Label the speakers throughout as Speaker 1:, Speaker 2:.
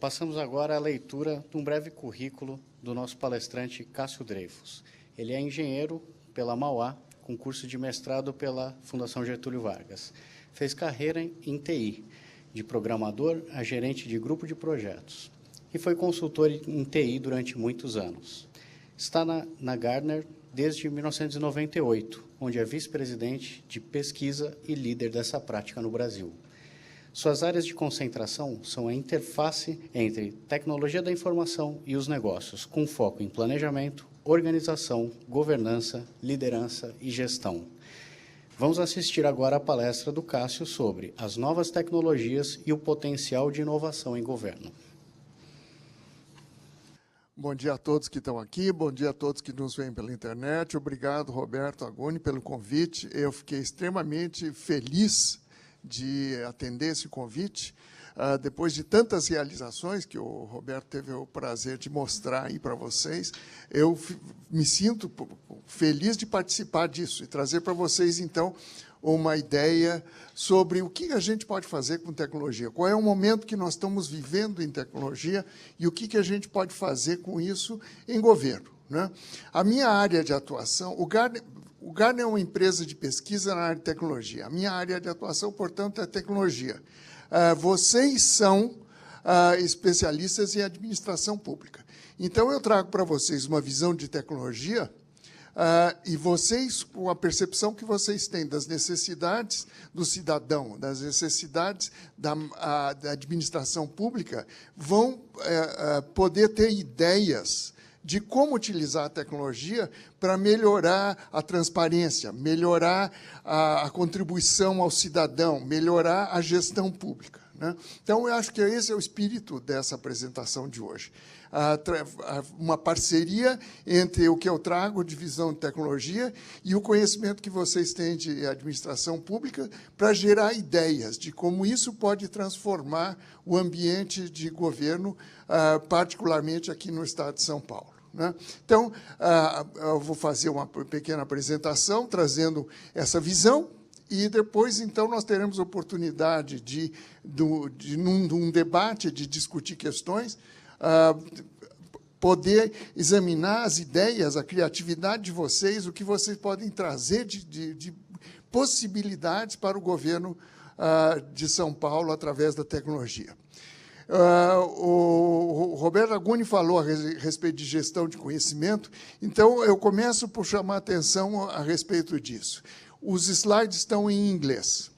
Speaker 1: Passamos agora à leitura de um breve currículo do nosso palestrante Cássio Dreyfus. Ele é engenheiro pela Mauá, com curso de mestrado pela Fundação Getúlio Vargas. Fez carreira em TI, de programador a gerente de grupo de projetos, e foi consultor em TI durante muitos anos. Está na Gartner desde 1998, onde é vice-presidente de pesquisa e líder dessa prática no Brasil. Suas áreas de concentração são a interface entre tecnologia da informação e os negócios, com foco em planejamento, organização, governança, liderança e gestão. Vamos assistir agora à palestra do Cássio sobre as novas tecnologias e o potencial de inovação em governo.
Speaker 2: Bom dia a todos que estão aqui, bom dia a todos que nos veem pela internet. Obrigado, Roberto Agoni, pelo convite. Eu fiquei extremamente feliz de atender esse convite, depois de tantas realizações que o Roberto teve o prazer de mostrar aí para vocês. Eu me sinto feliz de participar disso e trazer para vocês, então, uma ideia sobre o que a gente pode fazer com tecnologia, qual é o momento que nós estamos vivendo em tecnologia e o que a gente pode fazer com isso em governo, né? A minha área de atuação, o Gartner é uma empresa de pesquisa na área de tecnologia. A minha área de atuação, portanto, é tecnologia. Vocês são especialistas em administração pública. Então, eu trago para vocês uma visão de tecnologia e vocês, com a percepção que vocês têm das necessidades do cidadão, das necessidades da administração pública, vão poder ter ideias de como utilizar a tecnologia para melhorar a transparência, melhorar a contribuição ao cidadão, melhorar a gestão pública, né? Então, eu acho que esse é o espírito dessa apresentação de hoje. Uma parceria entre o que eu trago de visão de tecnologia e o conhecimento que vocês têm de administração pública para gerar ideias de como isso pode transformar o ambiente de governo, particularmente aqui no estado de São Paulo, né? Então, eu vou fazer uma pequena apresentação trazendo essa visão e depois, então, nós teremos oportunidade num debate, de discutir questões, poder examinar as ideias, a criatividade de vocês, o que vocês podem trazer de possibilidades para o governo de São Paulo através da tecnologia. O Roberto Agoni falou a respeito de gestão de conhecimento, então eu começo por chamar a atenção a respeito disso. Os slides estão em inglês.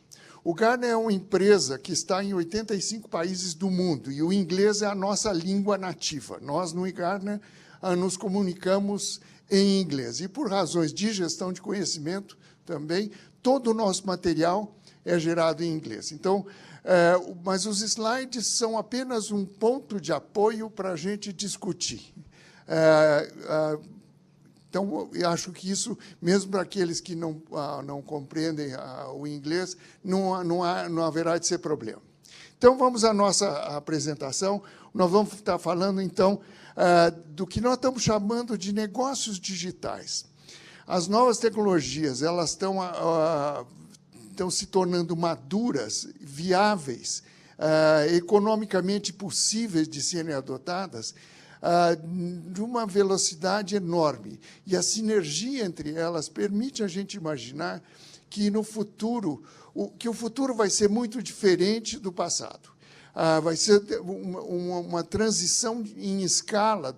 Speaker 2: O Gartner é uma empresa que está em 85 países do mundo, e o inglês é a nossa língua nativa. Nós, no Gartner, nos comunicamos em inglês. E, por razões de gestão de conhecimento também, todo o nosso material é gerado em inglês. Então, mas os slides são apenas um ponto de apoio para a gente discutir. Então, eu acho que isso, mesmo para aqueles que não compreendem o inglês, não haverá de ser problema. Então, vamos à nossa apresentação. Nós vamos estar falando, então, do que nós estamos chamando de negócios digitais. As novas tecnologias, elas estão se tornando maduras, viáveis, economicamente possíveis de serem adotadas, de uma velocidade enorme. E a sinergia entre elas permite a gente imaginar que, no futuro, o futuro vai ser muito diferente do passado. Vai ser uma transição em escala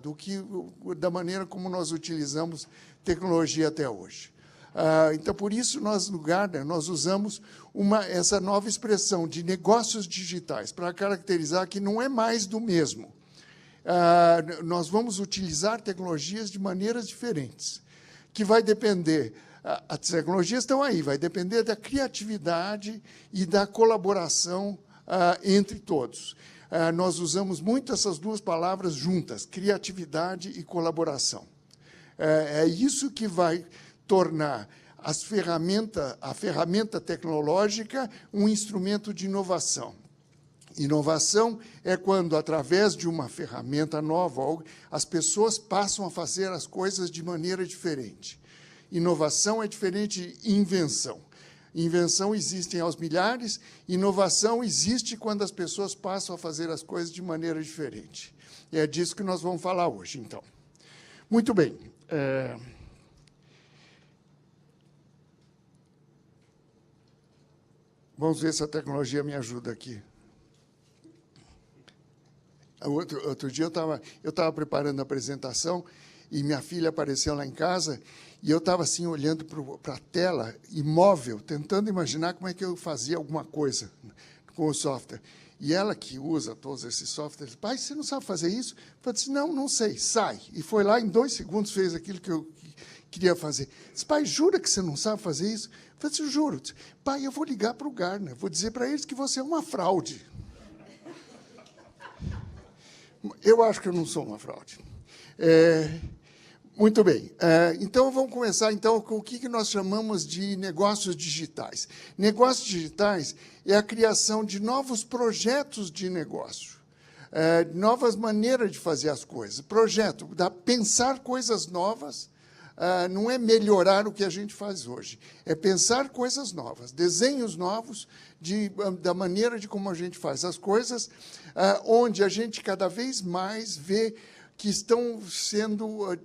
Speaker 2: da maneira como nós utilizamos tecnologia até hoje. Então, por isso, nós, no Gartner, nós usamos essa nova expressão de negócios digitais para caracterizar que não é mais do mesmo. Nós vamos utilizar tecnologias de maneiras diferentes, que vai depender, as tecnologias estão aí, vai depender da criatividade e da colaboração entre todos. Nós usamos muito essas duas palavras juntas, criatividade e colaboração. É isso que vai tornar a ferramenta tecnológica um instrumento de inovação. Inovação é quando, através de uma ferramenta nova, as pessoas passam a fazer as coisas de maneira diferente. Inovação é diferente de invenção. Invenção existe aos milhares, inovação existe quando as pessoas passam a fazer as coisas de maneira diferente. E é disso que nós vamos falar hoje, então. Muito bem. Vamos ver se a tecnologia me ajuda aqui. Outro dia eu estava preparando a apresentação e minha filha apareceu lá em casa e eu estava assim olhando para a tela, imóvel, tentando imaginar como é que eu fazia alguma coisa com o software. E ela, que usa todos esses softwares, pai, você não sabe fazer isso? Eu falei assim, não sei, sai. E foi lá, em 2 segundos, fez aquilo que eu queria fazer. Eu disse, pai, jura que você não sabe fazer isso? Eu falei assim, juro. Eu disse, pai, eu vou ligar para o Gartner, vou dizer para eles que você é uma fraude. Eu acho que eu não sou uma fraude. Muito bem. Então, vamos começar então, com o que nós chamamos de negócios digitais. Negócios digitais é a criação de novos projetos de negócio, novas maneiras de fazer as coisas. Projeto, pensar coisas novas, não é melhorar o que a gente faz hoje, é pensar coisas novas, desenhos novos da maneira de como a gente faz as coisas, onde a gente cada vez mais vê que estão sendo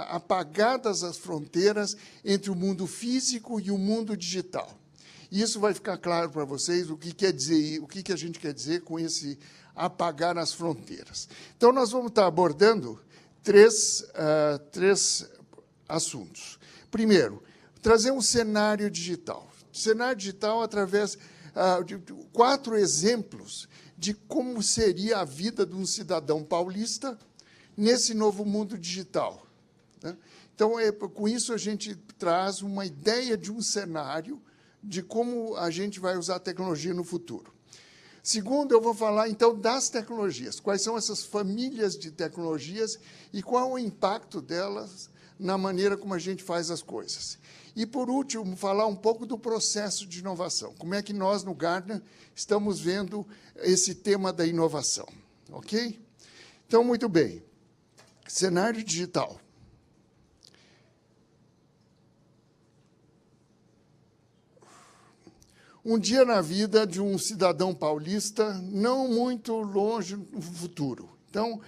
Speaker 2: apagadas as fronteiras entre o mundo físico e o mundo digital. E isso vai ficar claro para vocês o que quer dizer, o que a gente quer dizer com esse apagar as fronteiras. Então, nós vamos estar abordando três assuntos. Primeiro, trazer um cenário digital. Cenário digital através de 4 exemplos de como seria a vida de um cidadão paulista nesse novo mundo digital. Então, com isso, a gente traz uma ideia de um cenário de como a gente vai usar a tecnologia no futuro. Segundo, eu vou falar, então, das tecnologias. Quais são essas famílias de tecnologias e qual é o impacto delas na maneira como a gente faz as coisas. E, por último, falar um pouco do processo de inovação. Como é que nós, no Gartner, estamos vendo esse tema da inovação. Ok? Então, muito bem. Cenário digital. Um dia na vida de um cidadão paulista, não muito longe no futuro. Então,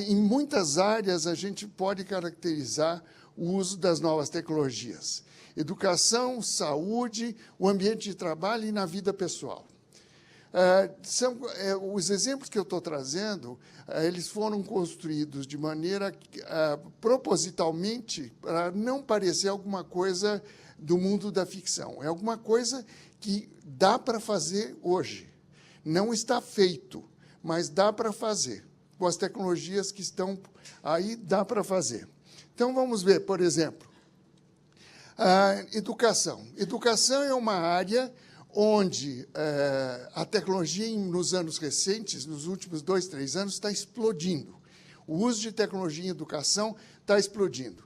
Speaker 2: em muitas áreas, a gente pode caracterizar o uso das novas tecnologias. Educação, saúde, o ambiente de trabalho e na vida pessoal. Os exemplos que eu estou trazendo, eles foram construídos de maneira propositalmente para não parecer alguma coisa do mundo da ficção. É alguma coisa que dá para fazer hoje. Não está feito, mas dá para fazer. Com as tecnologias que estão aí, dá para fazer. Então, vamos ver, por exemplo, educação. Educação é uma área onde a tecnologia, nos anos recentes, nos últimos 2, 3 anos, está explodindo. O uso de tecnologia em educação está explodindo.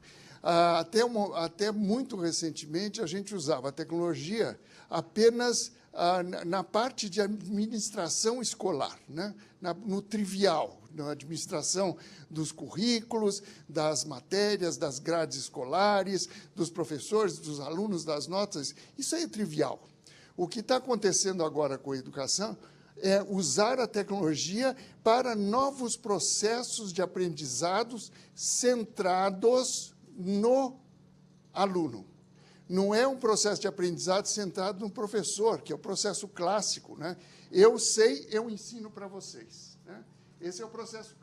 Speaker 2: Até muito recentemente, a gente usava a tecnologia apenas na parte de administração escolar, né? No trivial, na administração dos currículos, das matérias, das grades escolares, dos professores, dos alunos, das notas. Isso aí é trivial. O que está acontecendo agora com a educação é usar a tecnologia para novos processos de aprendizados centrados no aluno. Não é um processo de aprendizado centrado no professor, que é o processo clássico, né? Eu sei, eu ensino para vocês, né? Esse é o processo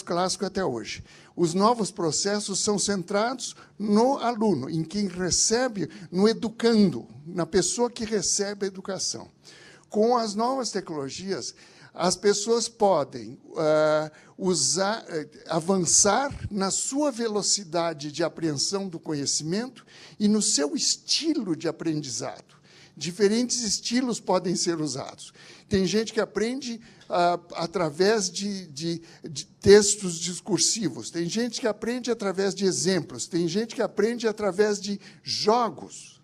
Speaker 2: clássico até hoje. Os novos processos são centrados no aluno, em quem recebe, no educando, na pessoa que recebe a educação. Com as novas tecnologias, as pessoas podem avançar na sua velocidade de apreensão do conhecimento e no seu estilo de aprendizado. Diferentes estilos podem ser usados. Tem gente que aprende através de textos discursivos, tem gente que aprende através de exemplos, tem gente que aprende através de jogos,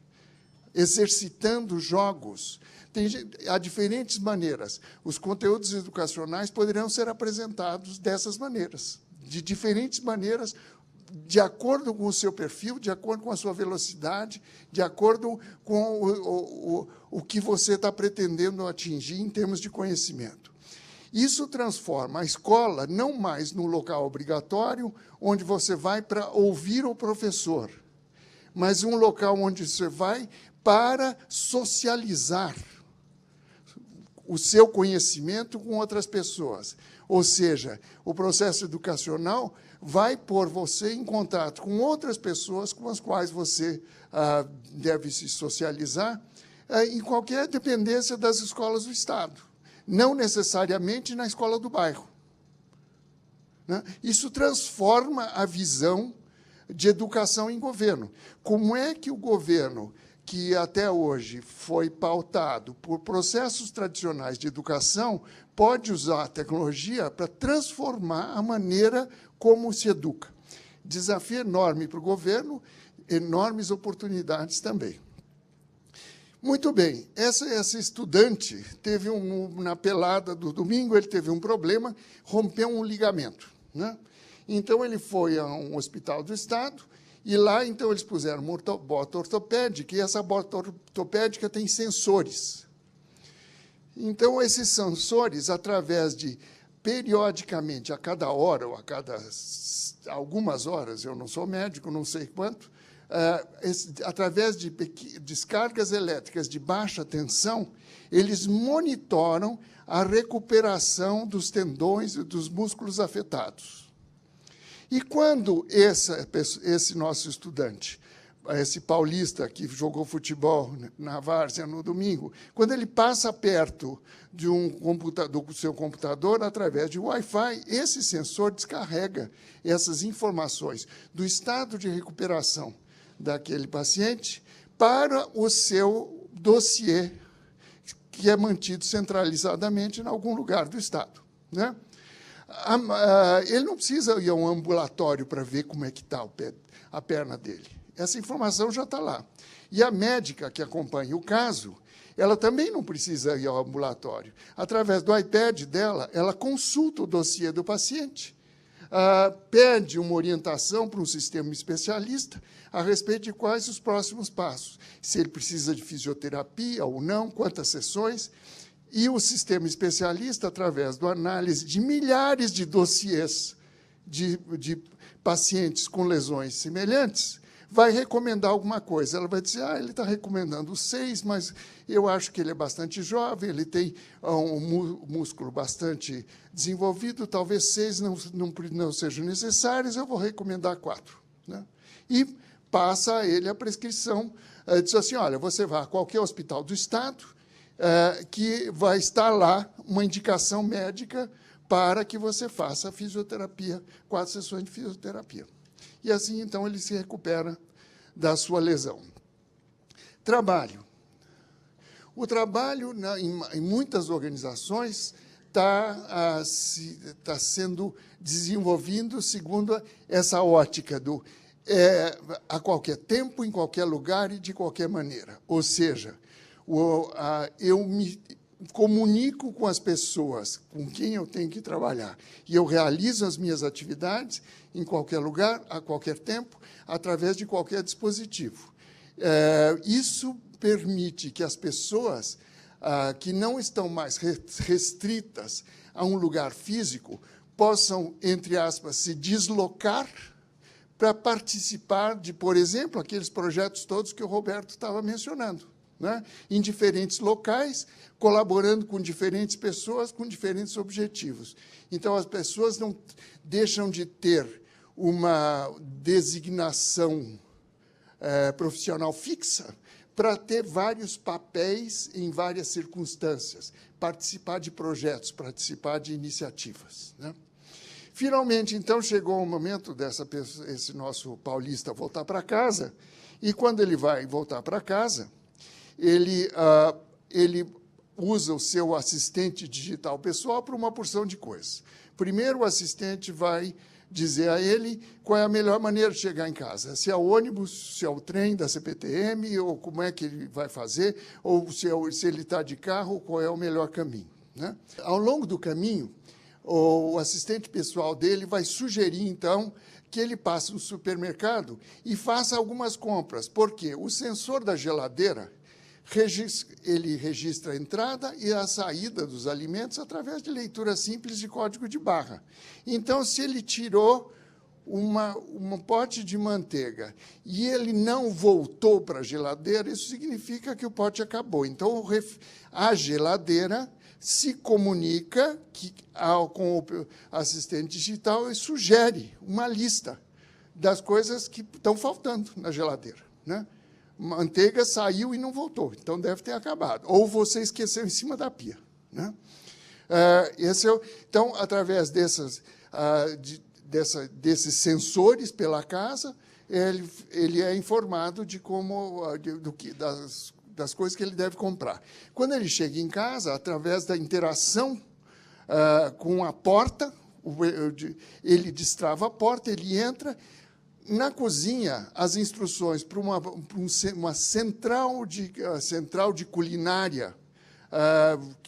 Speaker 2: exercitando jogos. Há diferentes maneiras. Os conteúdos educacionais poderão ser apresentados dessas maneiras, de diferentes maneiras, de acordo com o seu perfil, de acordo com a sua velocidade, de acordo com o que você está pretendendo atingir em termos de conhecimento. Isso transforma a escola não mais num local obrigatório, onde você vai para ouvir o professor, mas um local onde você vai para socializar o seu conhecimento com outras pessoas. Ou seja, o processo educacional vai pôr você em contato com outras pessoas com as quais você deve se socializar em qualquer dependência das escolas do Estado, não necessariamente na escola do bairro. Né? Isso transforma a visão de educação em governo. Como é que o governo, que até hoje foi pautado por processos tradicionais de educação, pode usar a tecnologia para transformar a maneira como se educa? Desafio enorme para o governo, enormes oportunidades também. Muito bem, essa estudante teve na pelada do domingo, ele teve um problema, rompeu um ligamento, né? Então, ele foi a um hospital do Estado, e lá, então, eles puseram uma bota ortopédica, e essa bota ortopédica tem sensores. Então, esses sensores, através de, periodicamente, a cada hora, ou a cada algumas horas, eu não sou médico, não sei quanto, através de descargas elétricas de baixa tensão, eles monitoram a recuperação dos tendões e dos músculos afetados. E quando esse nosso estudante, esse paulista que jogou futebol na várzea no domingo, quando ele passa perto de do seu computador, através de Wi-Fi, esse sensor descarrega essas informações do estado de recuperação daquele paciente para o seu dossiê, que é mantido centralizadamente em algum lugar do Estado, né? Ele não precisa ir a um ambulatório para ver como é que está a perna dele. Essa informação já está lá. E a médica que acompanha o caso, ela também não precisa ir ao ambulatório. Através do iPad dela, ela consulta o dossiê do paciente, pede uma orientação para um sistema especialista a respeito de quais os próximos passos, se ele precisa de fisioterapia ou não, quantas sessões. E o sistema especialista, através da análise de milhares de dossiês de pacientes com lesões semelhantes, vai recomendar alguma coisa. Ela vai dizer, ele está recomendando 6, mas eu acho que ele é bastante jovem, ele tem um músculo bastante desenvolvido, talvez 6 não sejam necessários, eu vou recomendar 4. Né? E passa a ele a prescrição, diz assim, olha, você vai a qualquer hospital do Estado, que vai estar lá uma indicação médica para que você faça a fisioterapia, 4 sessões de fisioterapia. E assim, então, ele se recupera da sua lesão. Trabalho. O trabalho, em muitas organizações, está sendo desenvolvido segundo essa ótica do a qualquer tempo, em qualquer lugar e de qualquer maneira. Ou seja, eu me comunico com as pessoas com quem eu tenho que trabalhar e eu realizo as minhas atividades em qualquer lugar, a qualquer tempo, através de qualquer dispositivo. Isso permite que as pessoas que não estão mais restritas a um lugar físico possam, entre aspas, se deslocar para participar de, por exemplo, aqueles projetos todos que o Roberto estava mencionando, né? Em diferentes locais, colaborando com diferentes pessoas, com diferentes objetivos. Então, as pessoas não deixam de ter uma designação profissional fixa para ter vários papéis em várias circunstâncias, participar de projetos, participar de iniciativas, né? Finalmente, então, chegou o momento esse nosso paulista voltar para casa, e quando ele vai voltar para casa, ele usa o seu assistente digital pessoal para uma porção de coisas. Primeiro, o assistente vai dizer a ele qual é a melhor maneira de chegar em casa, se é o ônibus, se é o trem da CPTM, ou como é que ele vai fazer, ou se ele está de carro, qual é o melhor caminho, né? Ao longo do caminho, o assistente pessoal dele vai sugerir, então, que ele passe no supermercado e faça algumas compras. Por quê? O sensor da geladeira, ele registra a entrada e a saída dos alimentos através de leitura simples de código de barra. Então, se ele tirou um pote de manteiga e ele não voltou para a geladeira, isso significa que o pote acabou. Então, a geladeira se comunica com o assistente digital e sugere uma lista das coisas que estão faltando na geladeira, né? Manteiga saiu e não voltou, então deve ter acabado. Ou você esqueceu em cima da pia, né? Então, através desses sensores pela casa, ele é informado de das coisas que ele deve comprar. Quando ele chega em casa, através da interação com a porta, ele destrava a porta, ele entra. Na cozinha, as instruções para uma central de culinária,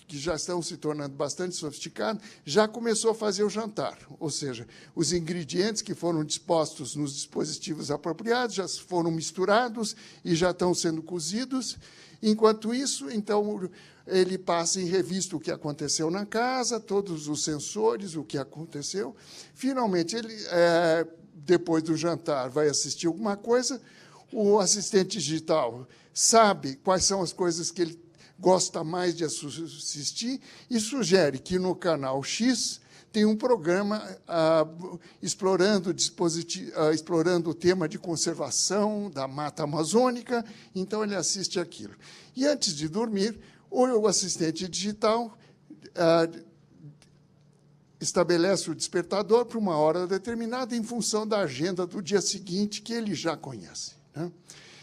Speaker 2: que já estão se tornando bastante sofisticadas, já começou a fazer o jantar. Ou seja, os ingredientes que foram dispostos nos dispositivos apropriados já foram misturados e já estão sendo cozidos. Enquanto isso, então, ele passa em revista o que aconteceu na casa, todos os sensores, o que aconteceu. Finalmente, ele, depois do jantar, vai assistir alguma coisa. O assistente digital sabe quais são as coisas que ele gosta mais de assistir e sugere que no canal X tem um programa explorando o tema de conservação da mata amazônica, então ele assiste aquilo. E, antes de dormir, o assistente digital estabelece o despertador para uma hora determinada em função da agenda do dia seguinte, que ele já conhece, né?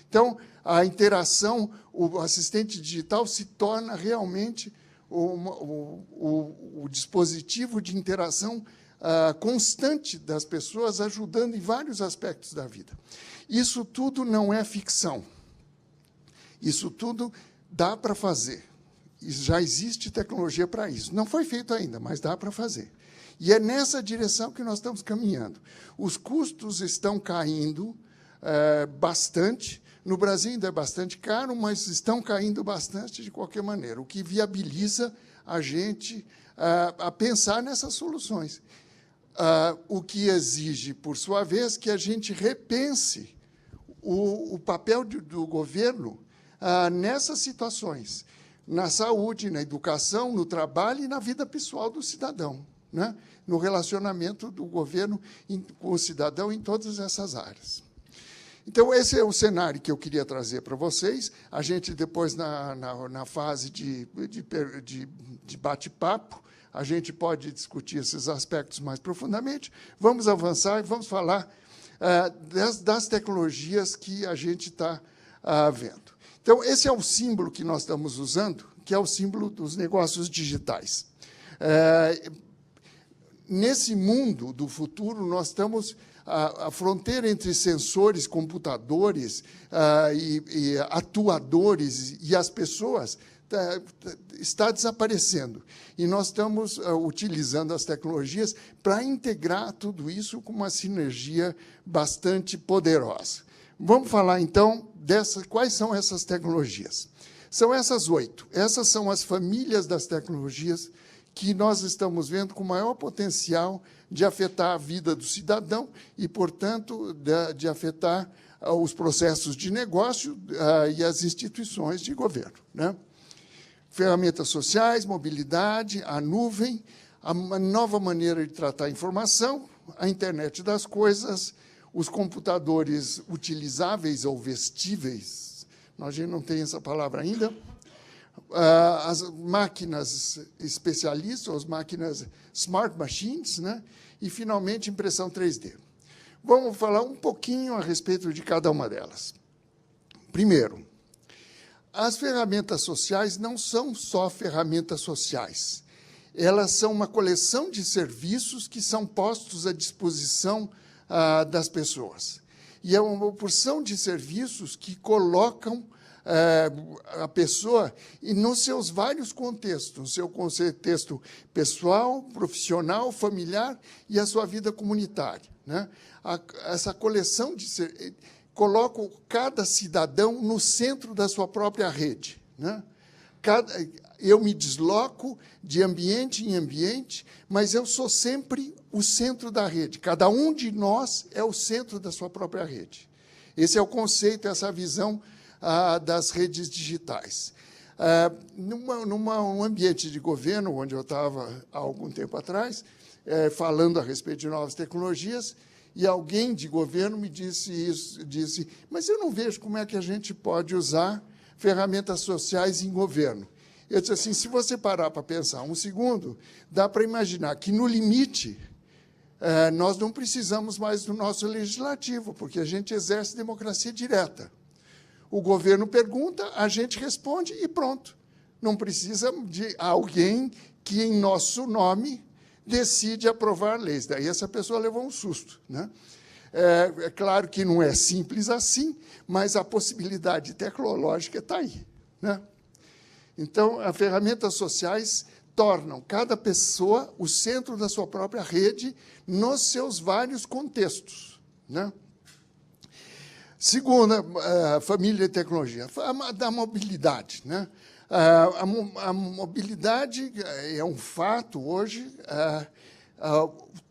Speaker 2: Então, a interação, o assistente digital se torna realmente o dispositivo de interação constante das pessoas, ajudando em vários aspectos da vida. Isso tudo não é ficção. Isso tudo dá para fazer. Já existe tecnologia para isso. Não foi feito ainda, mas dá para fazer. E é nessa direção que nós estamos caminhando. Os custos estão caindo bastante. No Brasil ainda é bastante caro, mas estão caindo bastante de qualquer maneira, o que viabiliza a gente a pensar nessas soluções. O que exige, por sua vez, que a gente repense o papel do governo nessas situações, na saúde, na educação, no trabalho e na vida pessoal do cidadão, né? No relacionamento do governo com o cidadão em todas essas áreas. Então, esse é o cenário que eu queria trazer para vocês. A gente, depois, na fase de bate-papo, a gente pode discutir esses aspectos mais profundamente. Vamos avançar e vamos falar das tecnologias que a gente está vendo. Então, esse é o símbolo que nós estamos usando, que é o símbolo dos negócios digitais. Nesse mundo do futuro, nós estamos... A fronteira entre sensores, computadores e atuadores e as pessoas está desaparecendo. E nós estamos utilizando as tecnologias para integrar tudo isso com uma sinergia bastante poderosa. Vamos falar, então, quais são essas tecnologias. São essas 8. Essas são as famílias das tecnologias que nós estamos vendo com maior potencial de afetar a vida do cidadão e, portanto, de afetar os processos de negócio e as instituições de governo, né? Ferramentas sociais, mobilidade, a nuvem, uma nova maneira de tratar a informação, a internet das coisas, os computadores utilizáveis ou vestíveis, a gente não tem essa palavra ainda, as máquinas especialistas, as máquinas smart machines, né? E, finalmente, impressão 3D. Vamos falar um pouquinho a respeito de cada uma delas. Primeiro, as ferramentas sociais não são só ferramentas sociais. Elas são uma coleção de serviços que são postos à disposição das pessoas. E é uma porção de serviços que colocam a pessoa e nos seus vários contextos, no seu contexto pessoal, profissional, familiar e a sua vida comunitária, né? Essa coleção coloca cada cidadão no centro da sua própria rede, né? Eu me desloco de ambiente em ambiente, mas eu sou sempre o centro da rede. Cada um de nós é o centro da sua própria rede. Esse é o conceito, essa visão das redes digitais. Num ambiente de governo, onde eu estava há algum tempo atrás, falando a respeito de novas tecnologias, e alguém de governo me disse, mas eu não vejo como é que a gente pode usar ferramentas sociais em governo. Eu disse assim, se você parar para pensar um segundo, dá para imaginar que, no limite, nós não precisamos mais do nosso legislativo, porque a gente exerce democracia direta. O governo pergunta, a gente responde e pronto. Não precisa de alguém que, em nosso nome, decide aprovar leis. Daí essa pessoa levou um susto, né? É claro que não é simples assim, mas a possibilidade tecnológica está aí, né? Então, as ferramentas sociais tornam cada pessoa o centro da sua própria rede nos seus vários contextos, né? Segunda família de tecnologia, a da mobilidade, né? A mobilidade é um fato hoje.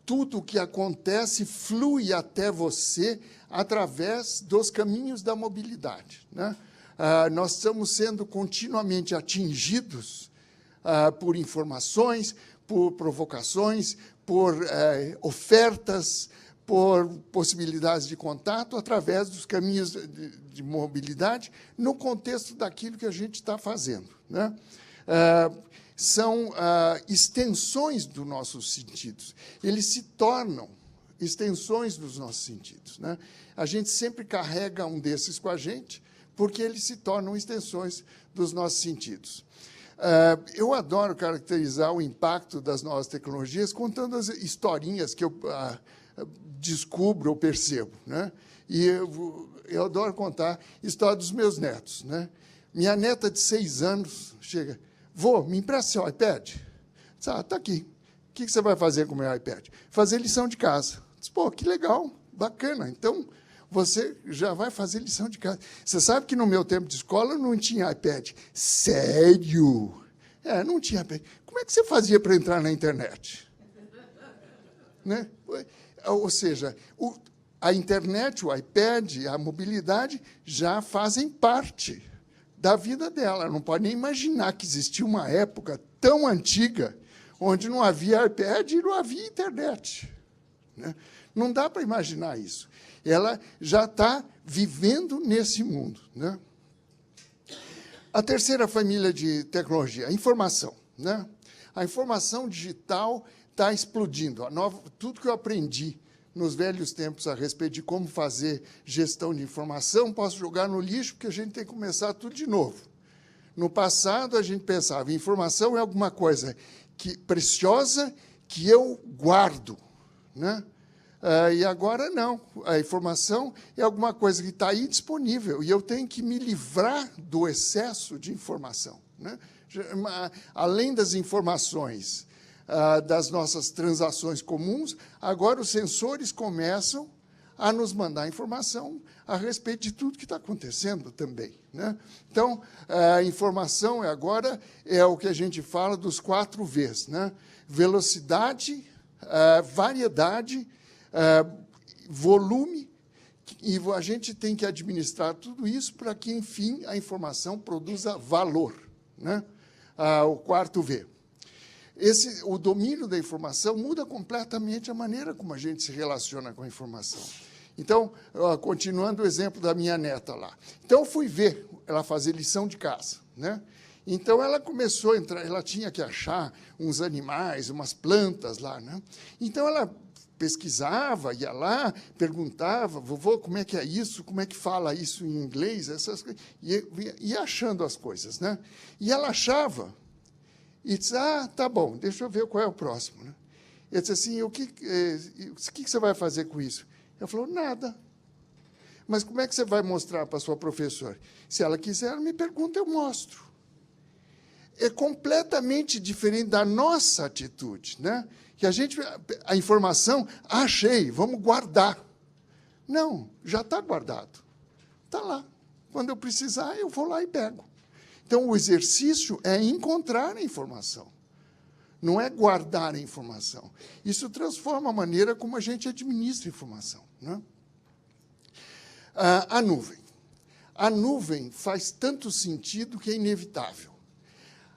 Speaker 2: Tudo o que acontece flui até você através dos caminhos da mobilidade, né? Nós estamos sendo continuamente atingidos por informações, por provocações, por ofertas, por possibilidades de contato através dos caminhos de mobilidade no contexto daquilo que a gente está fazendo, né? São extensões dos nossos sentidos. Eles se tornam extensões dos nossos sentidos, né? A gente sempre carrega um desses com a gente, porque eles se tornam extensões dos nossos sentidos. Eu adoro caracterizar o impacto das novas tecnologias contando as historinhas que eu descubro ou percebo, né? E eu adoro contar a história dos meus netos, né? Minha neta de 6 anos chega, vô, me empresta seu iPad? Está aqui. O que você vai fazer com o meu iPad? Fazer lição de casa. Diz, pô, que legal, bacana. Então, você já vai fazer lição de casa. Você sabe que no meu tempo de escola não tinha iPad. Sério? Não tinha iPad. Como é que você fazia para entrar na internet? Né? Ou seja, a internet, o iPad, a mobilidade já fazem parte da vida dela. Ela não pode nem imaginar que existia uma época tão antiga onde não havia iPad e não havia internet, né? Não dá para imaginar isso. Ela já está vivendo nesse mundo, né? A terceira família de tecnologia, a informação, né? A informação digital está explodindo. Tudo que eu aprendi nos velhos tempos a respeito de como fazer gestão de informação, posso jogar no lixo, porque a gente tem que começar tudo de novo. No passado, a gente pensava, informação é alguma coisa preciosa que eu guardo, né? E agora não. A informação é alguma coisa que está aí disponível e eu tenho que me livrar do excesso de informação, né? Além das informações das nossas transações comuns, agora os sensores começam a nos mandar informação a respeito de tudo que está acontecendo também, né? Então, a informação agora é o que a gente fala dos 4 Vs, né? Velocidade, variedade, volume, e a gente tem que administrar tudo isso para que, enfim, a informação produza valor, né? O 4 V. O domínio da informação muda completamente a maneira como a gente se relaciona com a informação. Então, continuando o exemplo da minha neta lá. Então, eu fui ver ela fazer lição de casa, né? Então, ela começou a entrar, ela tinha que achar uns animais, umas plantas lá, né? Então, ela pesquisava, ia lá, perguntava, vovô, como é que é isso? Como é que fala isso em inglês? Essas coisas. Ia achando as coisas, né? E ela achava, e disse, tá bom, deixa eu ver qual é o próximo, né? Eu disse assim, o que você vai fazer com isso? Ela falou, nada. Mas como é que você vai mostrar para a sua professora? Se ela quiser, ela me pergunta, eu mostro. é completamente diferente da nossa atitude, né? Que a informação, achei, vamos guardar. Não, já está guardado. Está lá. Quando eu precisar, eu vou lá e pego. Então, o exercício é encontrar a informação, não é guardar a informação. Isso transforma a maneira como a gente administra a informação, né? A nuvem. A nuvem faz tanto sentido que é inevitável.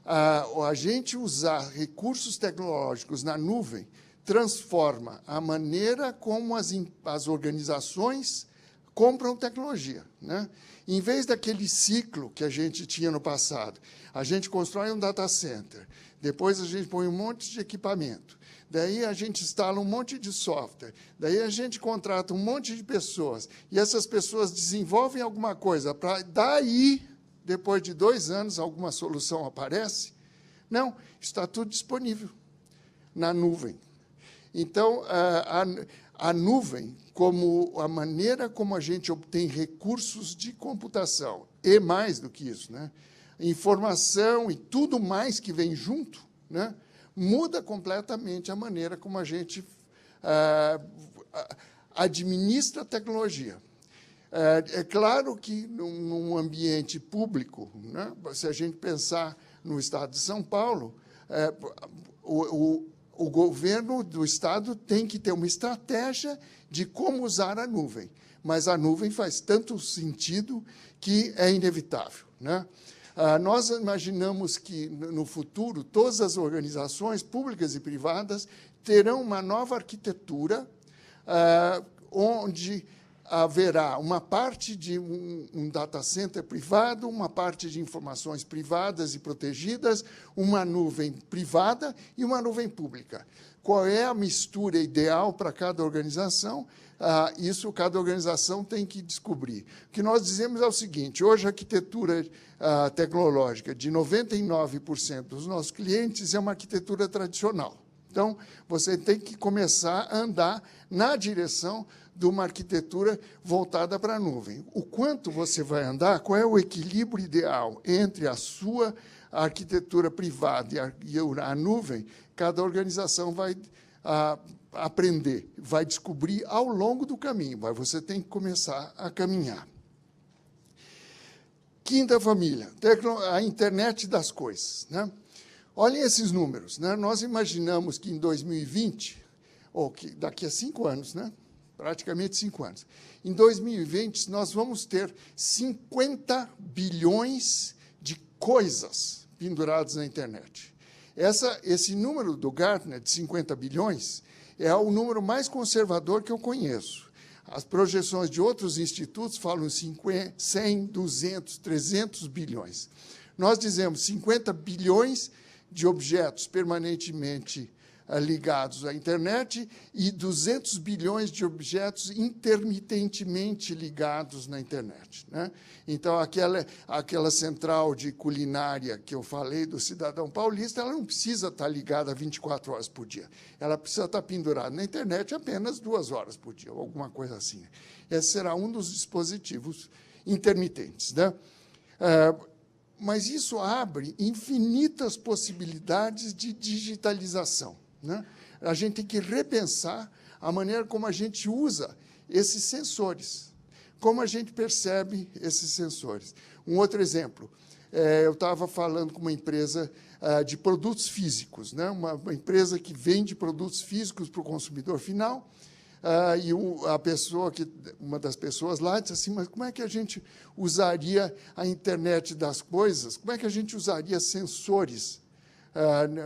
Speaker 2: A gente usar recursos tecnológicos na nuvem transforma a maneira como as organizações compram tecnologia, né? Em vez daquele ciclo que a gente tinha no passado, a gente constrói um data center, depois a gente põe um monte de equipamento, daí a gente instala um monte de software, daí a gente contrata um monte de pessoas, e essas pessoas desenvolvem alguma coisa, para daí, depois de 2 anos, alguma solução aparece. Não, está tudo disponível na nuvem. Então, a nuvem, como a maneira como a gente obtém recursos de computação, e mais do que isso, né? Informação e tudo mais que vem junto, né? Muda completamente a maneira como a gente administra a tecnologia. É claro que, num ambiente público, né? Se a gente pensar no Estado de São Paulo, o governo do Estado tem que ter uma estratégia de como usar a nuvem, mas a nuvem faz tanto sentido que é inevitável, né? Nós imaginamos que, no futuro, todas as organizações públicas e privadas terão uma nova arquitetura, onde haverá uma parte de um data center privado, uma parte de informações privadas e protegidas, uma nuvem privada e uma nuvem pública. Qual é a mistura ideal para cada organização? Isso cada organização tem que descobrir. O que nós dizemos é o seguinte: hoje a arquitetura tecnológica de 99% dos nossos clientes é uma arquitetura tradicional. Então, você tem que começar a andar na direção de uma arquitetura voltada para a nuvem. O quanto você vai andar, qual é o equilíbrio ideal entre a sua arquitetura privada e a nuvem, cada organização vai aprender, vai descobrir ao longo do caminho, mas você tem que começar a caminhar. Quinta família, a internet das coisas, né? Olhem esses números, né? Nós imaginamos que em 2020, ou que daqui a 5 anos, né? Praticamente 5 anos. Em 2020, nós vamos ter 50 bilhões de coisas penduradas na internet. Esse número do Gartner, de 50 bilhões, é o número mais conservador que eu conheço. As projeções de outros institutos falam 50, 100, 200, 300 bilhões. Nós dizemos 50 bilhões de objetos permanentemente ligados à internet e 200 bilhões de objetos intermitentemente ligados na internet, né? Então, aquela central de culinária que eu falei do cidadão paulista, ela não precisa estar ligada 24 horas por dia. Ela precisa estar pendurada na internet apenas 2 horas por dia, ou alguma coisa assim. Esse será um dos dispositivos intermitentes, né? Mas isso abre infinitas possibilidades de digitalização, né? A gente tem que repensar a maneira como a gente usa esses sensores, como a gente percebe esses sensores. Um outro exemplo, eu estava falando com uma empresa de produtos físicos, né? Uma empresa que vende produtos físicos para o consumidor final, e uma das pessoas lá disse assim: mas como é que a gente usaria a internet das coisas? Como é que a gente usaria sensores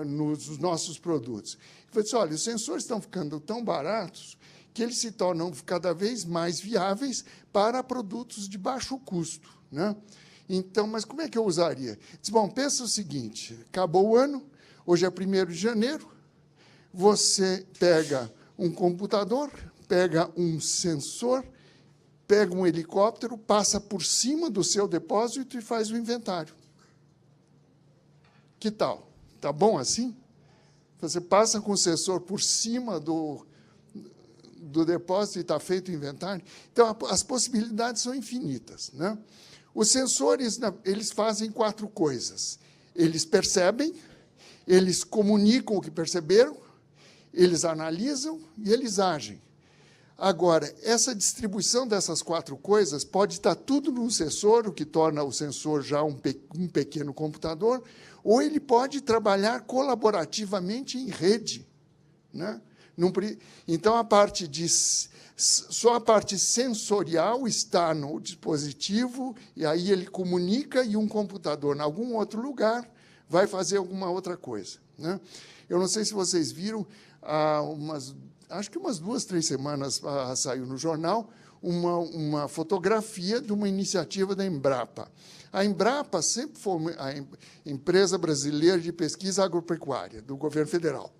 Speaker 2: nos nossos produtos? Eu falei assim: olha, os sensores estão ficando tão baratos que eles se tornam cada vez mais viáveis para produtos de baixo custo, né? Então, mas como é que eu usaria? Disse: bom, pensa o seguinte, acabou o ano, hoje é 1º de janeiro, você pega um computador, pega um sensor, pega um helicóptero, passa por cima do seu depósito e faz o inventário. Que tal? Está bom assim? Você passa com o sensor por cima do depósito e está feito o inventário. Então, as possibilidades são infinitas, né? Os sensores, eles fazem 4 coisas. eles percebem, eles comunicam o que perceberam, eles analisam e eles agem. Agora, essa distribuição dessas 4 coisas pode estar tudo num sensor, o que torna o sensor já um pequeno computador, ou ele pode trabalhar colaborativamente em rede, né? Então, só a parte sensorial está no dispositivo, e aí ele comunica, e um computador, em algum outro lugar, vai fazer alguma outra coisa, né? Eu não sei se vocês viram, acho que umas 2, 3 semanas saiu no jornal uma fotografia de uma iniciativa da Embrapa. A Embrapa sempre foi a empresa brasileira de pesquisa agropecuária, do governo federal.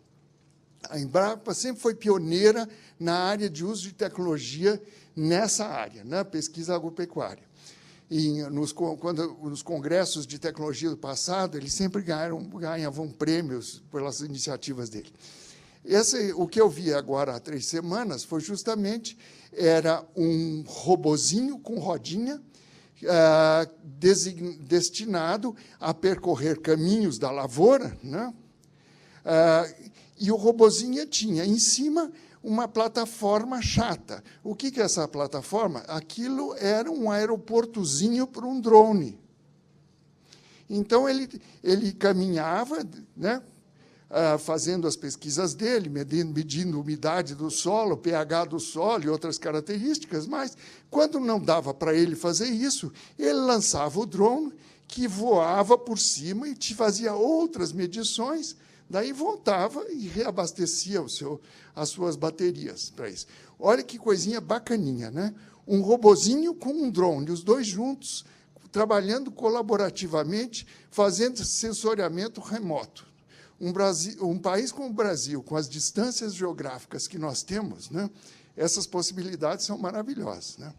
Speaker 2: A Embrapa sempre foi pioneira na área de uso de tecnologia nessa área, né, pesquisa agropecuária. E nos congressos de tecnologia do passado, eles sempre ganhavam prêmios pelas iniciativas dele. O que eu vi agora há 3 semanas foi justamente um robozinho com rodinha destinado a percorrer caminhos da lavoura, né? E o robozinho tinha em cima uma plataforma chata. O que é essa plataforma? Aquilo era um aeroportozinho para um drone. Então, ele caminhava, né, fazendo as pesquisas dele, medindo a umidade do solo, pH do solo e outras características, mas, quando não dava para ele fazer isso, ele lançava o drone, que voava por cima e te fazia outras medições, daí voltava e reabastecia as suas baterias para isso. Olha que coisinha bacaninha, né? Um robozinho com um drone, os dois juntos, trabalhando colaborativamente, fazendo sensoriamento remoto. Um país como o Brasil, com as distâncias geográficas que nós temos, né, essas possibilidades são maravilhosas, né?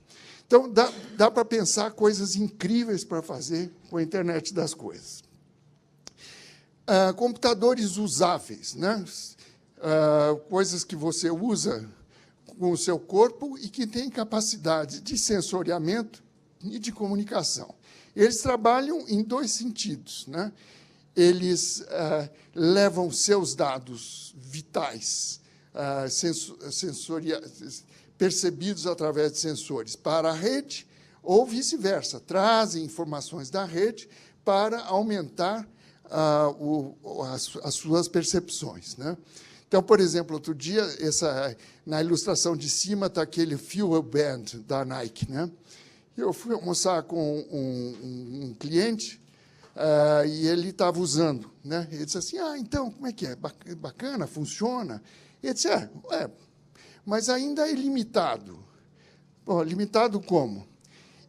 Speaker 2: Então, dá para pensar coisas incríveis para fazer com a internet das coisas. Computadores usáveis, né? Coisas que você usa com o seu corpo e que têm capacidade de sensoriamento e de comunicação. Eles trabalham em 2 sentidos, né? Eles levam seus dados vitais, percebidos através de sensores, para a rede, ou vice-versa, trazem informações da rede para aumentar as suas percepções, né? Então, por exemplo, outro dia, na ilustração de cima está aquele Fuel Band da Nike, né? Eu fui almoçar com um cliente e ele estava usando, né? Ele disse assim, então, como é que é? Bacana, funciona? Ele disse, mas ainda é limitado. Bom, limitado como?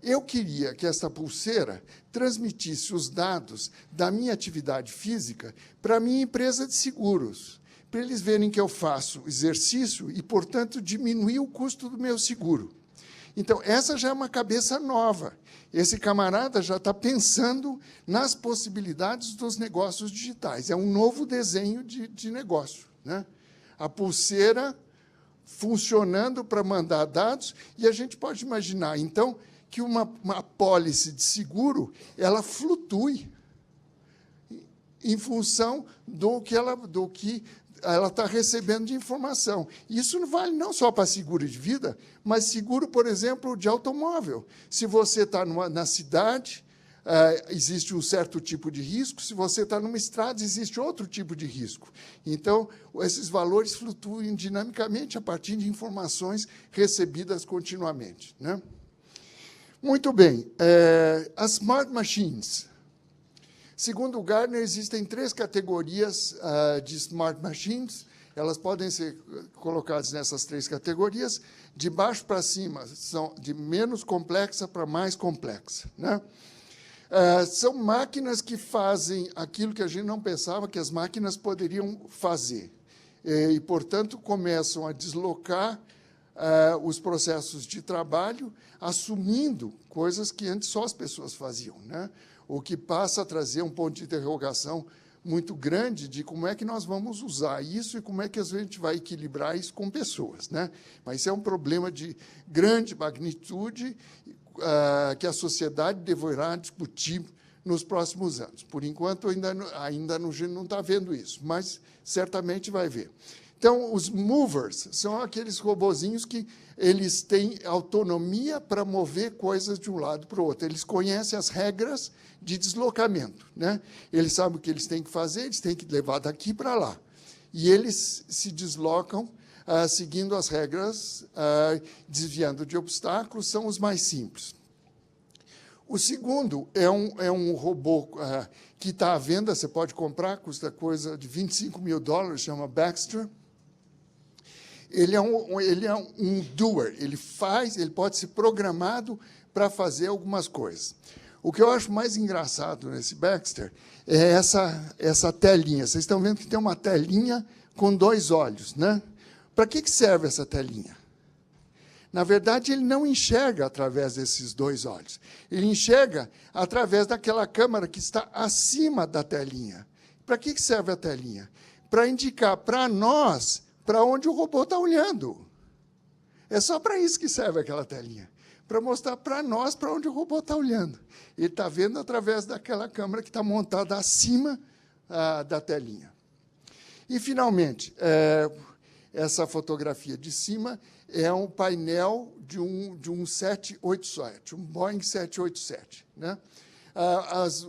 Speaker 2: Eu queria que essa pulseira transmitisse os dados da minha atividade física para a minha empresa de seguros, para eles verem que eu faço exercício e, portanto, diminuir o custo do meu seguro. Então, essa já é uma cabeça nova. Esse camarada já está pensando nas possibilidades dos negócios digitais. É um novo desenho de negócio, né? A pulseira funcionando para mandar dados, e a gente pode imaginar, então, que uma apólice de seguro ela flutue em função do que ela está recebendo de informação. Isso não vale não só para seguro de vida, mas seguro, por exemplo, de automóvel. Se você está na cidade, existe um certo tipo de risco, se você está numa estrada, existe outro tipo de risco. Então, esses valores flutuam dinamicamente a partir de informações recebidas continuamente, né? Muito bem. As smart machines. Segundo o Gartner, existem 3 categorias de smart machines. Elas podem ser colocadas nessas 3 categorias. De baixo para cima, são de menos complexa para mais complexa, né? São máquinas que fazem aquilo que a gente não pensava que as máquinas poderiam fazer. E, portanto, começam a deslocar os processos de trabalho, assumindo coisas que antes só as pessoas faziam, né? O que passa a trazer um ponto de interrogação muito grande de como é que nós vamos usar isso e como é que a gente vai equilibrar isso com pessoas, né? Mas isso é um problema de grande magnitude que a sociedade deverá discutir nos próximos anos. Por enquanto, ainda não está vendo isso, mas certamente vai ver. Então, os movers são aqueles robozinhos que eles têm autonomia para mover coisas de um lado para o outro. Eles conhecem as regras de deslocamento, né? Eles sabem o que eles têm que fazer, eles têm que levar daqui para lá. E eles se deslocam seguindo as regras, desviando de obstáculos, são os mais simples. O segundo é um robô que está à venda, você pode comprar, custa coisa de $25 mil, chama Baxter. Ele é um doer, ele pode ser programado para fazer algumas coisas. O que eu acho mais engraçado nesse Baxter é essa telinha. Vocês estão vendo que tem uma telinha com 2 olhos, né? Para que serve essa telinha? Na verdade, ele não enxerga através desses 2 olhos. Ele enxerga através daquela câmera que está acima da telinha. Para que serve a telinha? Para indicar para nós para onde o robô está olhando. É só para isso que serve aquela telinha, para mostrar para nós para onde o robô está olhando. Ele está vendo através daquela câmera que está montada acima da telinha. E, finalmente, essa fotografia de cima é um painel de um 787, um Boeing 787. Né?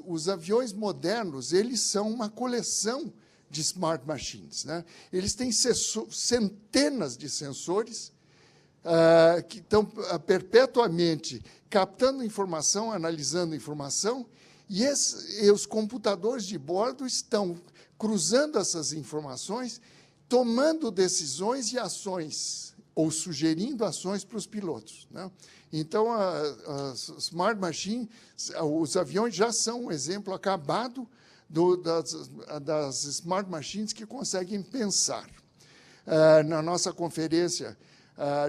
Speaker 2: Os aviões modernos, eles são uma coleção de smart machines, né? Eles têm centenas de sensores que estão perpetuamente captando informação, analisando informação, e os computadores de bordo estão cruzando essas informações, tomando decisões e ações, ou sugerindo ações para os pilotos, né? Então, as smart machines, os aviões já são um exemplo acabado das smart machines que conseguem pensar. Na nossa conferência,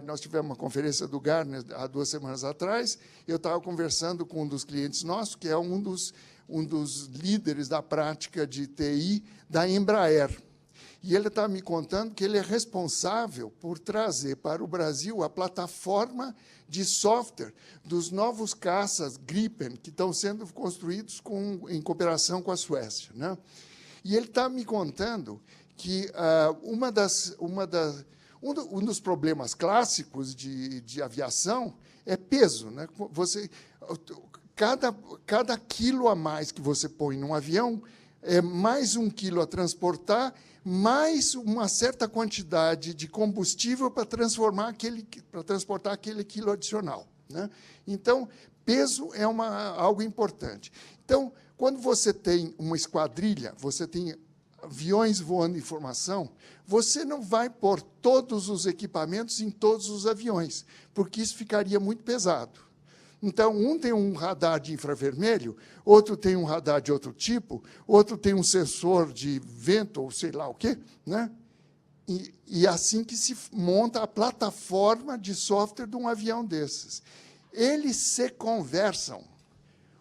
Speaker 2: nós tivemos uma conferência do Gartner há 2 semanas atrás, eu estava conversando com um dos clientes nossos, que é um dos líderes da prática de TI da Embraer. E ele estava me contando que ele é responsável por trazer para o Brasil a plataforma de software dos novos caças Gripen, que estão sendo construídos em cooperação com a Suécia, né? E ele está me contando que um dos problemas clássicos de aviação é peso, né? Cada quilo a mais que você põe num avião é mais 1 quilo a transportar, mais uma certa quantidade de combustível para transportar aquele quilo adicional, né? Então, peso é algo importante. Então, quando você tem uma esquadrilha, você tem aviões voando em formação, você não vai pôr todos os equipamentos em todos os aviões, porque isso ficaria muito pesado. Então, um tem um radar de infravermelho, outro tem um radar de outro tipo, outro tem um sensor de vento, ou sei lá o quê, né? E assim que se monta a plataforma de software de um avião desses. Eles se conversam.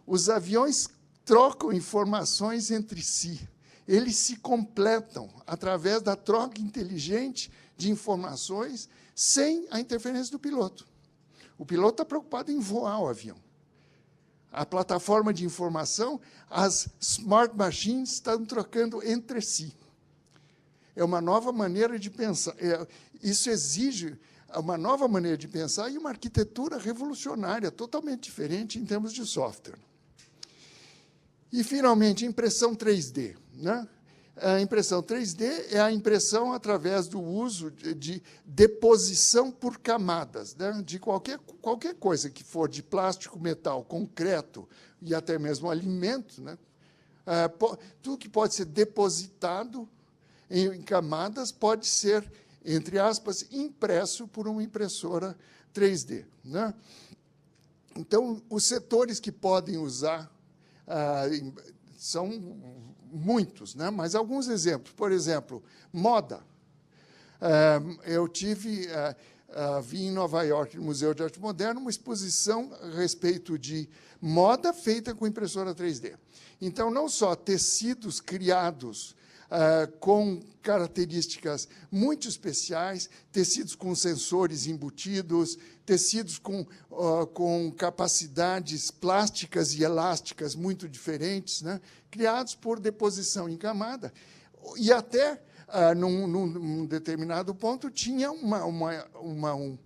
Speaker 2: Os aviões trocam informações entre si. Eles se completam através da troca inteligente de informações sem a interferência do piloto. O piloto está preocupado em voar o avião. A plataforma de informação, as smart machines estão trocando entre si. É uma nova maneira de pensar. Isso exige uma nova maneira de pensar e uma arquitetura revolucionária, totalmente diferente em termos de software. E, finalmente, impressão 3D, né? A impressão 3D é a impressão através do uso de deposição por camadas, né? De qualquer coisa que for de plástico, metal, concreto e até mesmo alimento, né? Tudo que pode ser depositado em camadas pode ser, entre aspas, impresso por uma impressora 3D, né? Então, os setores que podem usar são muitos, né? Mas alguns exemplos. Por exemplo, moda. Eu vi em Nova York, no Museu de Arte Moderna, uma exposição a respeito de moda feita com impressora 3D. Então, não só tecidos criados com características muito especiais, tecidos com sensores embutidos, tecidos com capacidades plásticas e elásticas muito diferentes, né, criados por deposição em camada. E até, num determinado ponto, tinha um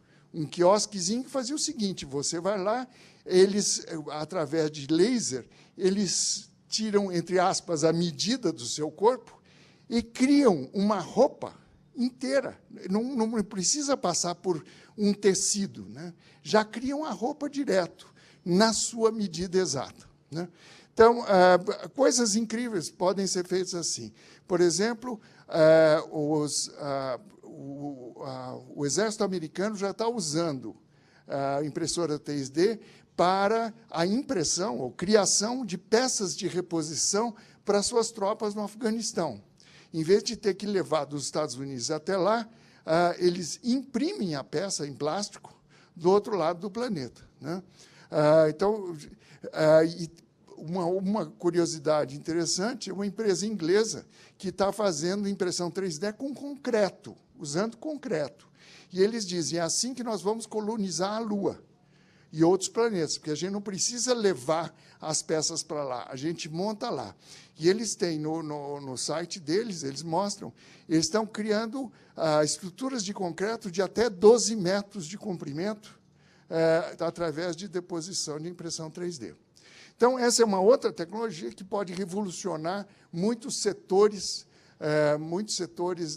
Speaker 2: quiosquezinho que fazia o seguinte: você vai lá, eles, através de laser, eles tiram, entre aspas, a medida do seu corpo e criam uma roupa inteira. Não precisa passar por um tecido, né? Já criam a roupa direto, na sua medida exata, né? Então, coisas incríveis podem ser feitas assim. Por exemplo, o Exército americano já está usando a impressora 3D para a impressão ou criação de peças de reposição para suas tropas no Afeganistão. Em vez de ter que levar dos Estados Unidos até lá, eles imprimem a peça em plástico do outro lado do planeta, né? Então, uma curiosidade interessante é uma empresa inglesa que está fazendo impressão 3D com concreto, usando concreto. E eles dizem: é assim que nós vamos colonizar a Lua e outros planetas, porque a gente não precisa levar as peças para lá, a gente monta lá. E eles têm, no site deles, eles mostram, eles estão criando estruturas de concreto de até 12 metros de comprimento, através de deposição de impressão 3D. Então, essa é uma outra tecnologia que pode revolucionar muitos setores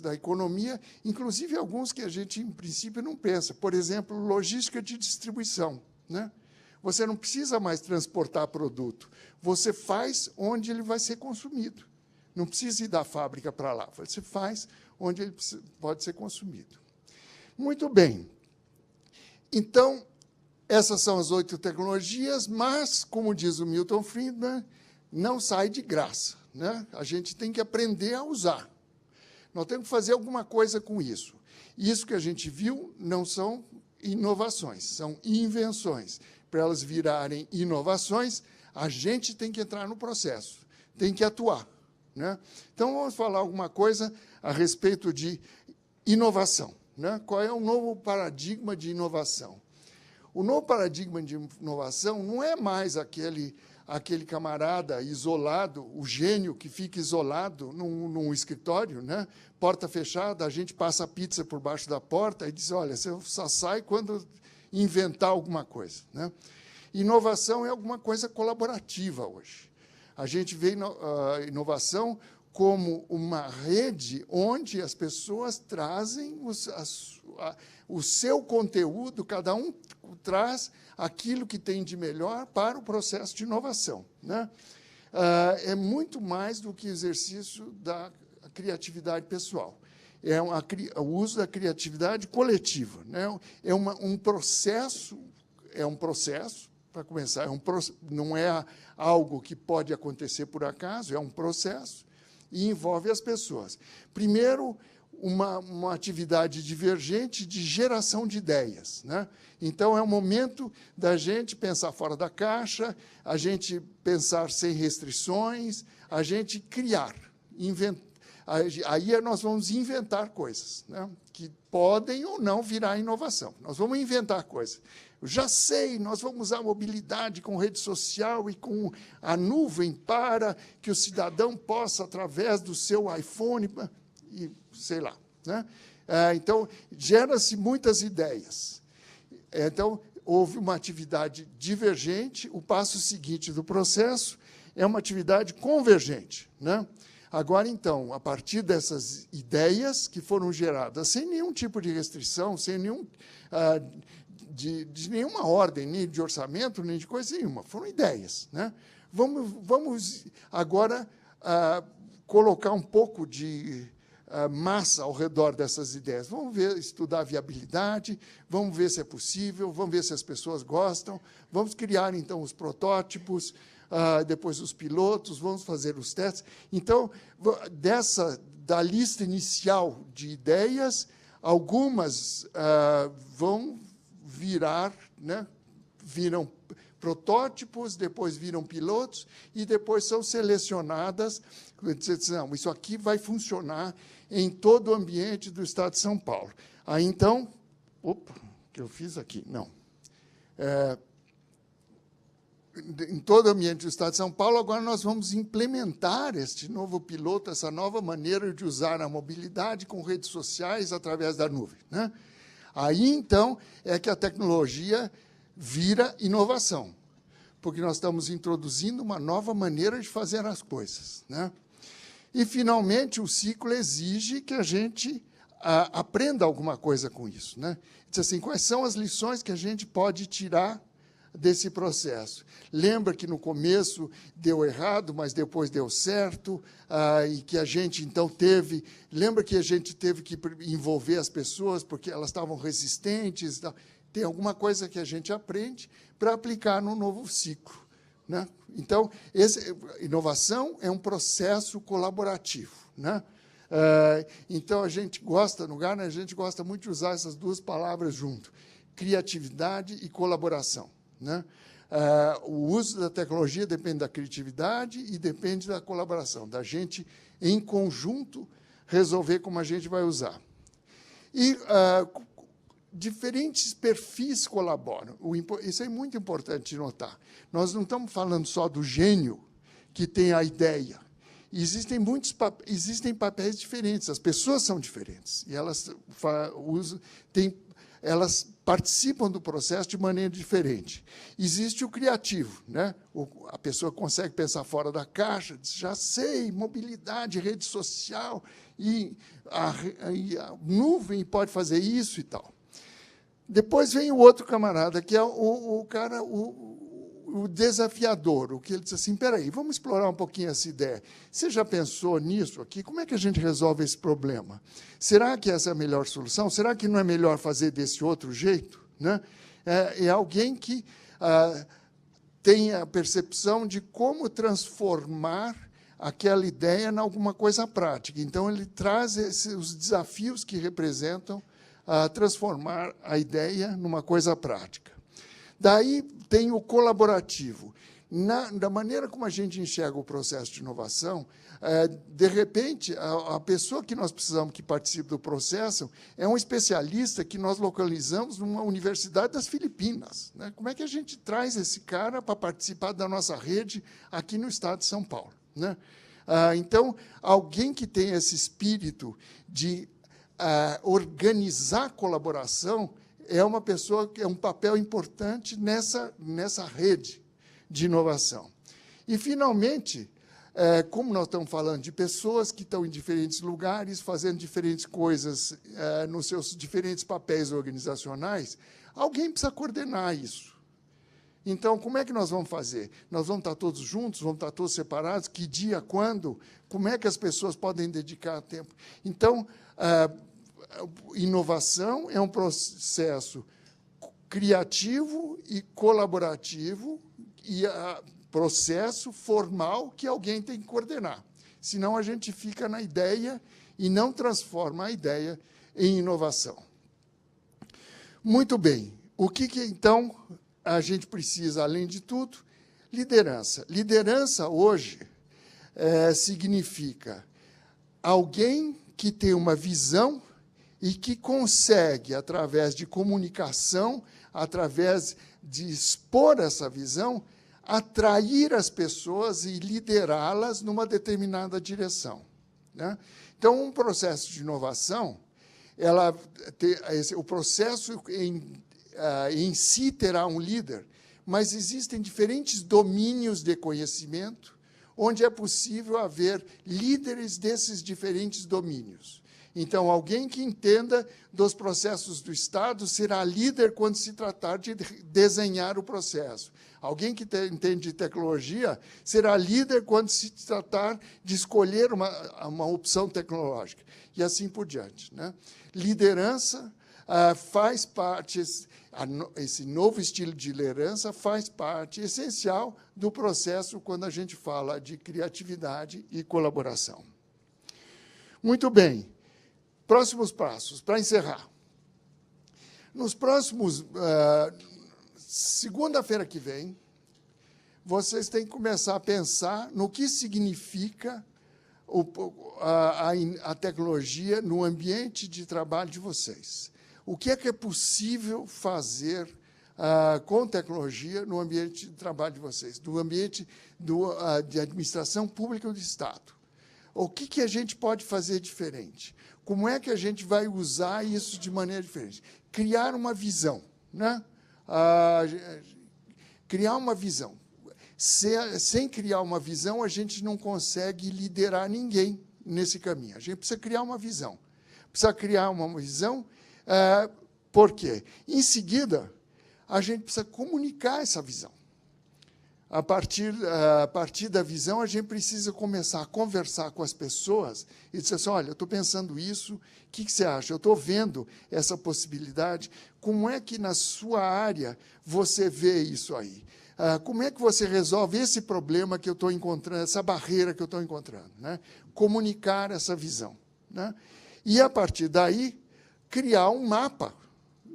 Speaker 2: da economia, inclusive alguns que a gente, em princípio, não pensa. Por exemplo, logística de distribuição, né? Você não precisa mais transportar produto, você faz onde ele vai ser consumido. Não precisa ir da fábrica para lá, você faz onde ele pode ser consumido. Muito bem. Então, essas são as 8 tecnologias, mas, como diz o Milton Friedman, não sai de graça, né? A gente tem que aprender a usar. Nós temos que fazer alguma coisa com isso. Isso que a gente viu não são inovações, são invenções. Para elas virarem inovações, a gente tem que entrar no processo, tem que atuar, né? Então, vamos falar alguma coisa a respeito de inovação, né? Qual é o novo paradigma de inovação? O novo paradigma de inovação não é mais aquele camarada isolado, o gênio que fica isolado num escritório, né? Porta fechada, a gente passa a pizza por baixo da porta e diz: olha, você só sai quando inventar alguma coisa, né? Inovação é alguma coisa colaborativa hoje. A gente vê a inovação como uma rede onde as pessoas trazem o seu conteúdo, cada um traz aquilo que tem de melhor para o processo de inovação, né? É muito mais do que exercício da criatividade pessoal. É o uso da criatividade coletiva, né? É um processo, para começar, não é algo que pode acontecer por acaso, é um processo e envolve as pessoas. Primeiro, uma atividade divergente de geração de ideias, né? Então, é o momento da gente pensar fora da caixa, a gente pensar sem restrições, a gente criar, inventar. Aí nós vamos inventar coisas, né, que podem ou não virar inovação. Nós vamos inventar coisas. Eu já sei, nós vamos usar mobilidade com rede social e com a nuvem para que o cidadão possa, através do seu iPhone, e sei lá, né? Então, gera-se muitas ideias. Então, houve uma atividade divergente. O passo seguinte do processo é uma atividade convergente, né? Agora, então, a partir dessas ideias que foram geradas sem nenhum tipo de restrição, sem nenhum, de nenhuma ordem, nem de orçamento, nem de coisa nenhuma, foram ideias, né? Vamos agora colocar um pouco de massa ao redor dessas ideias. Vamos estudar a viabilidade, vamos ver se é possível, vamos ver se as pessoas gostam, vamos criar, então, os protótipos, depois os pilotos, vamos fazer os testes. Então, da lista inicial de ideias, algumas vão virar, né, viram protótipos, depois viram pilotos e depois são selecionadas. Não, isso aqui vai funcionar em todo o ambiente do Estado de São Paulo. Aí, então, opa, o que eu fiz aqui? Não. Em todo o ambiente do Estado de São Paulo, agora nós vamos implementar este novo piloto, essa nova maneira de usar a mobilidade com redes sociais através da nuvem, né? Aí, então, é que a tecnologia vira inovação, porque nós estamos introduzindo uma nova maneira de fazer as coisas, né? E, finalmente, o ciclo exige que a gente aprenda alguma coisa com isso, né? Diz assim, quais são as lições que a gente pode tirar desse processo? Lembra que no começo deu errado, mas depois deu certo, e que a gente, então, lembra que a gente teve que envolver as pessoas porque elas estavam resistentes? Tem alguma coisa que a gente aprende para aplicar no novo ciclo, né? Então, inovação é um processo colaborativo, né? Então, a gente gosta, no Gartner, a gente gosta muito de usar essas duas palavras junto, criatividade e colaboração, né? O uso da tecnologia depende da criatividade e depende da colaboração, da gente, em conjunto, resolver como a gente vai usar. E diferentes perfis colaboram. Isso é muito importante de notar. Nós não estamos falando só do gênio que tem a ideia. Existem papéis diferentes, as pessoas são diferentes, e elas participam do processo de maneira diferente. Existe o criativo, né? A pessoa consegue pensar fora da caixa, diz, já sei, mobilidade, rede social, e a nuvem pode fazer isso e tal. Depois vem o outro camarada, que é o desafiador, o que ele diz assim, espera aí, vamos explorar um pouquinho essa ideia. Você já pensou nisso aqui? Como é que a gente resolve esse problema? Será que essa é a melhor solução? Será que não é melhor fazer desse outro jeito, né? É alguém que tem a percepção de como transformar aquela ideia em alguma coisa prática. Então, ele traz os desafios que representam transformar a ideia numa coisa prática. Daí tem o colaborativo. Da maneira como a gente enxerga o processo de inovação, de repente, a pessoa que nós precisamos que participe do processo é um especialista que nós localizamos numa universidade das Filipinas, né? Como é que a gente traz esse cara para participar da nossa rede aqui no estado de São Paulo, né? Então, alguém que tem esse espírito de organizar a colaboração é uma pessoa que é um papel importante nessa rede de inovação. E, finalmente, como nós estamos falando de pessoas que estão em diferentes lugares, fazendo diferentes coisas nos seus diferentes papéis organizacionais, alguém precisa coordenar isso. Então, como é que nós vamos fazer? Nós vamos estar todos juntos? Vamos estar todos separados? Que dia, quando? Como é que as pessoas podem dedicar tempo? Então, inovação é um processo criativo e colaborativo e processo formal que alguém tem que coordenar. Senão, a gente fica na ideia e não transforma a ideia em inovação. Muito bem. O que então, a gente precisa, além de tudo? Liderança. Liderança, hoje, significa alguém que tem uma visão e que consegue, através de comunicação, através de expor essa visão, atrair as pessoas e liderá-las numa determinada direção, né? Então, um processo de inovação, o processo em si terá um líder, mas existem diferentes domínios de conhecimento, onde é possível haver líderes desses diferentes domínios. Então, alguém que entenda dos processos do Estado será líder quando se tratar de desenhar o processo. Alguém que entende de tecnologia será líder quando se tratar de escolher uma opção tecnológica, e assim por diante, né? Liderança faz parte, esse novo estilo de liderança faz parte essencial do processo quando a gente fala de criatividade e colaboração. Muito bem. Próximos passos, para encerrar. Nos próximos... segunda-feira que vem, vocês têm que começar a pensar no que significa a tecnologia no ambiente de trabalho de vocês. O que é possível fazer com tecnologia no ambiente de trabalho de vocês, do ambiente de administração pública do Estado? O que a gente pode fazer diferente? Como é que a gente vai usar isso de maneira diferente? Criar uma visão, né? Criar uma visão. Sem criar uma visão, a gente não consegue liderar ninguém nesse caminho. A gente precisa criar uma visão. Precisa criar uma visão, por quê? Em seguida, a gente precisa comunicar essa visão. A partir da visão, a gente precisa começar a conversar com as pessoas e dizer assim, olha, eu estou pensando isso, o que você acha? Eu estou vendo essa possibilidade, como é que na sua área você vê isso aí? Como é que você resolve esse problema que eu estou encontrando, essa barreira que eu estou encontrando? Né? Comunicar essa visão. Né? E, a partir daí, criar um mapa,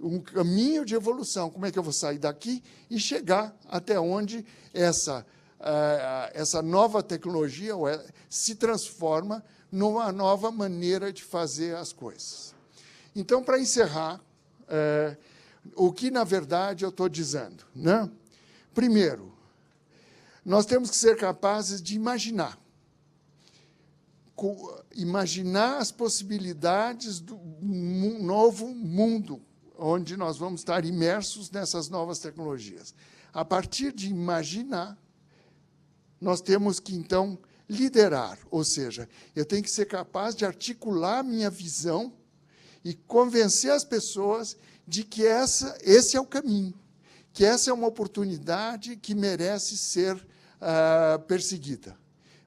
Speaker 2: um caminho de evolução. Como é que eu vou sair daqui e chegar até onde essa nova tecnologia se transforma numa nova maneira de fazer as coisas. Então, para encerrar, o que, na verdade, eu estou dizendo, né? Primeiro, nós temos que ser capazes de imaginar as possibilidades do novo mundo, onde nós vamos estar imersos nessas novas tecnologias. A partir de imaginar, nós temos que, então, liderar, ou seja, eu tenho que ser capaz de articular minha visão e convencer as pessoas de que esse é o caminho, que essa é uma oportunidade que merece ser perseguida,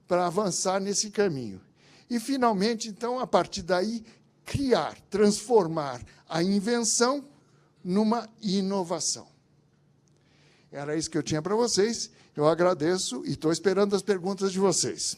Speaker 2: para avançar nesse caminho. E, finalmente, então, a partir daí, criar, transformar a invenção numa inovação. Era isso que eu tinha para vocês. Eu agradeço e estou esperando as perguntas de vocês.